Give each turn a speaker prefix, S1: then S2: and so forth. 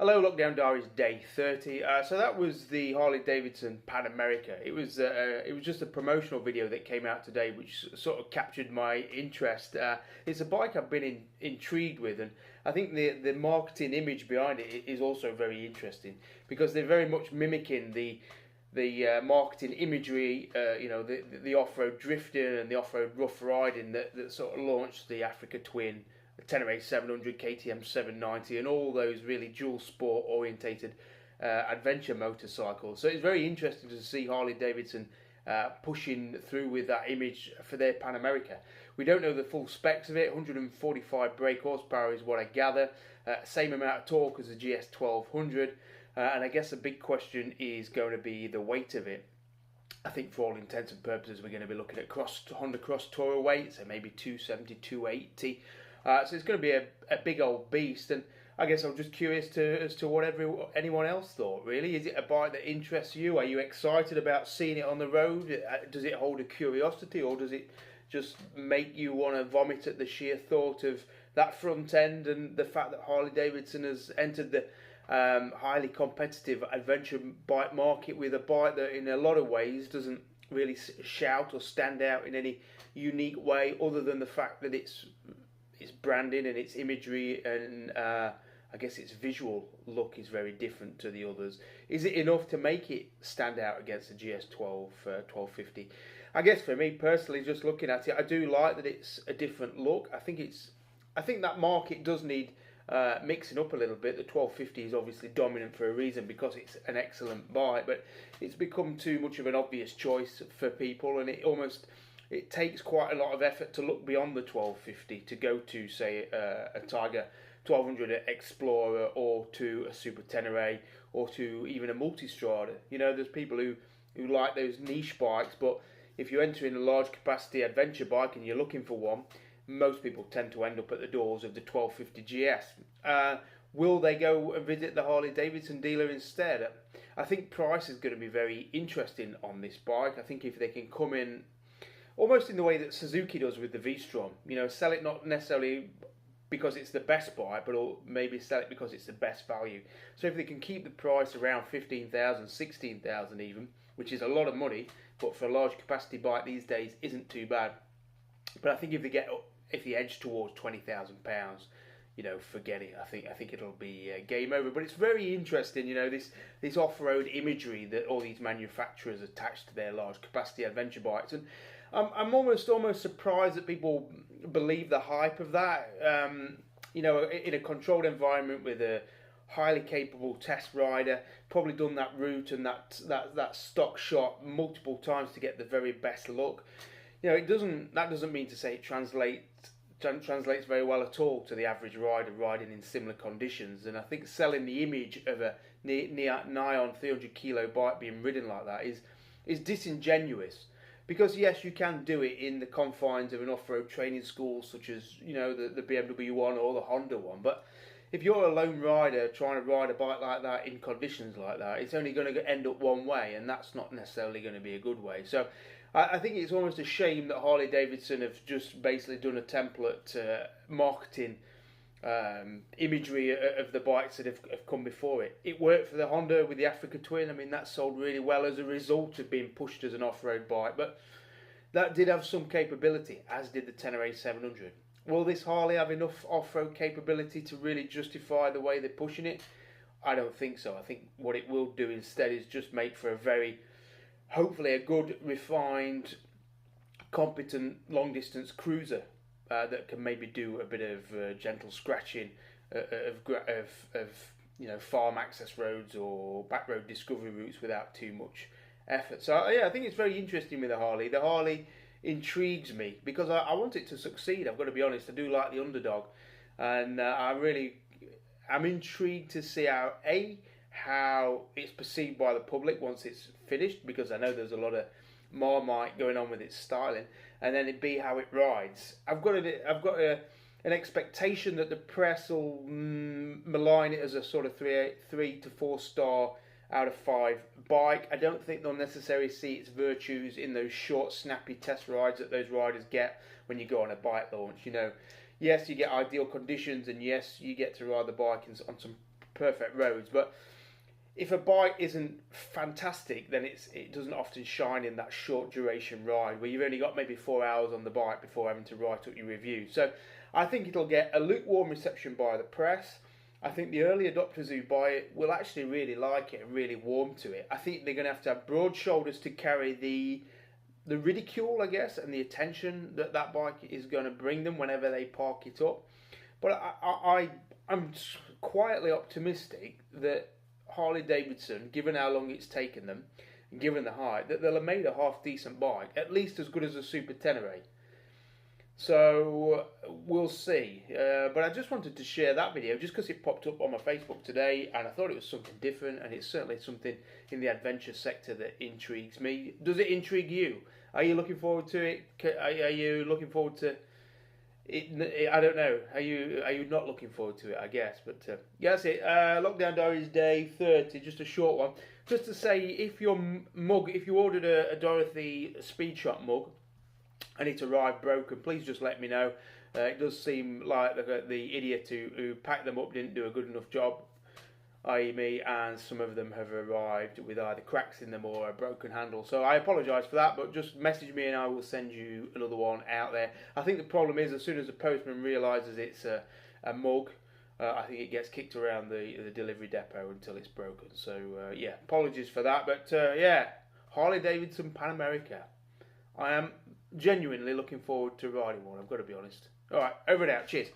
S1: Hello, Lockdown Diaries Day 30. So that was the Harley Davidson Pan America. It was just a promotional video that came out today, which sort of captured my interest. It's a bike I've been intrigued with, and I think the marketing image behind it is also very interesting because they're very much mimicking the marketing imagery, the off-road drifting and the off-road rough riding that sort of launched the Africa Twin, Tenere 700, KTM 790, and all those really dual sport orientated adventure motorcycles. So it's very interesting to see Harley Davidson pushing through with that image for their Pan America. We don't know the full specs of it. 145 brake horsepower is what I gather. Same amount of torque as the GS 1200. And I guess the big question is going to be the weight of it. I think for all intents and purposes we're going to be looking at Honda Cross Tourer weight, so maybe 270, 280. So it's going to be a big old beast, and I guess I'm just curious as to what anyone else thought, really. Is it a bike that interests you? Are you excited about seeing it on the road? Does it hold a curiosity, or does it just make you want to vomit at the sheer thought of that front end and the fact that Harley Davidson has entered the highly competitive adventure bike market with a bike that in a lot of ways doesn't really shout or stand out in any unique way, other than the fact that its branding and its imagery and I guess its visual look is very different to the others. Is it enough to make it stand out against the GS12 1250? I guess for me personally, just looking at it, I do like that it's a different look. I think that market does need mixing up a little bit. The 1250 is obviously dominant for a reason because it's an excellent bike, but it's become too much of an obvious choice for people, and it takes quite a lot of effort to look beyond the 1250 to go to, say, a Tiger 1200 Explorer, or to a Super Tenere, or to even a Multistrada. You know, there's people who like those niche bikes, but if you enter in a large capacity adventure bike and you're looking for one, most people tend to end up at the doors of the 1250 GS. Will they go and visit the Harley Davidson dealer instead? I think price is going to be very interesting on this bike. I think if they can come in almost in the way that Suzuki does with the V-Strom, sell it not necessarily because it's the best bike, but maybe sell it because it's the best value. So if they can keep the price around 15,000, 16,000 even, which is a lot of money, but for a large capacity bike these days isn't too bad. But I think if they edge towards £20,000, forget it. I think it'll be game over. But it's very interesting, this off-road imagery that all these manufacturers attach to their large capacity adventure bikes, and I'm almost surprised that people believe the hype of that. In a controlled environment with a highly capable test rider, probably done that route and that stock shot multiple times to get the very best look. That doesn't mean to say it translates very well at all to the average rider riding in similar conditions. And I think selling the image of a nigh on 300 kilo bike being ridden like that is disingenuous. Because yes, you can do it in the confines of an off-road training school, such as the BMW one or the Honda one. But if you're a lone rider trying to ride a bike like that in conditions like that, it's only going to end up one way, and that's not necessarily going to be a good way. So I think it's almost a shame that Harley Davidson have just basically done a template marketing imagery of the bikes that have come before it. It worked for the Honda with the Africa Twin. I mean, that sold really well as a result of being pushed as an off-road bike, but that did have some capability, as did the Tenere 700. Will this Harley have enough off-road capability to really justify the way they're pushing it? I don't think so. I think what it will do instead is just make for hopefully a good, refined, competent long-distance cruiser that can maybe do a bit of gentle scratching of farm access roads or back road discovery routes without too much effort. So yeah, I think it's very interesting with the Harley. The Harley intrigues me because I want it to succeed. I've got to be honest. I do like the underdog, and I'm intrigued to see how it's perceived by the public once it's finished, because I know there's a lot of Marmite going on with its styling, and then it be how it rides. I've got an expectation that the press will malign it as a sort of 3 to 4 star out of 5 bike. I don't think they'll necessarily see its virtues in those short, snappy test rides that those riders get when you go on a bike launch. Yes, you get ideal conditions, and yes, you get to ride the bike on some perfect roads. But if a bike isn't fantastic, then it doesn't often shine in that short duration ride where you've only got maybe 4 hours on the bike before having to write up your review. So I think it'll get a lukewarm reception by the press. I think the early adopters who buy it will actually really like it and really warm to it. I think they're going to have broad shoulders to carry the ridicule, I guess, and the attention that that bike is going to bring them whenever they park it up. But I'm quietly optimistic that Harley Davidson, given how long it's taken them, and given the height, that they'll have made a half decent bike, at least as good as a Super Tenere. So we'll see. But I just wanted to share that video just because it popped up on my Facebook today, and I thought it was something different, and it's certainly something in the adventure sector that intrigues me. Does it intrigue you? Are you looking forward to it? Are you looking forward to it? I don't know. Are you not looking forward to it? I guess. But yeah, that's it. Lockdown Diaries Day 30. Just a short one. Just to say, if you ordered a Dorothy Speed Shop mug and it arrived broken, please just let me know. It does seem like the idiot who packed them up didn't do a good enough job, i.e. me, and some of them have arrived with either cracks in them or a broken handle. So I apologise for that, but just message me and I will send you another one out there. I think the problem is, as soon as the postman realises it's a mug, I think it gets kicked around the delivery depot until it's broken. So yeah, apologies for that. But yeah, Harley Davidson Pan America. I am genuinely looking forward to riding one, I've got to be honest. Alright, over and out. Cheers.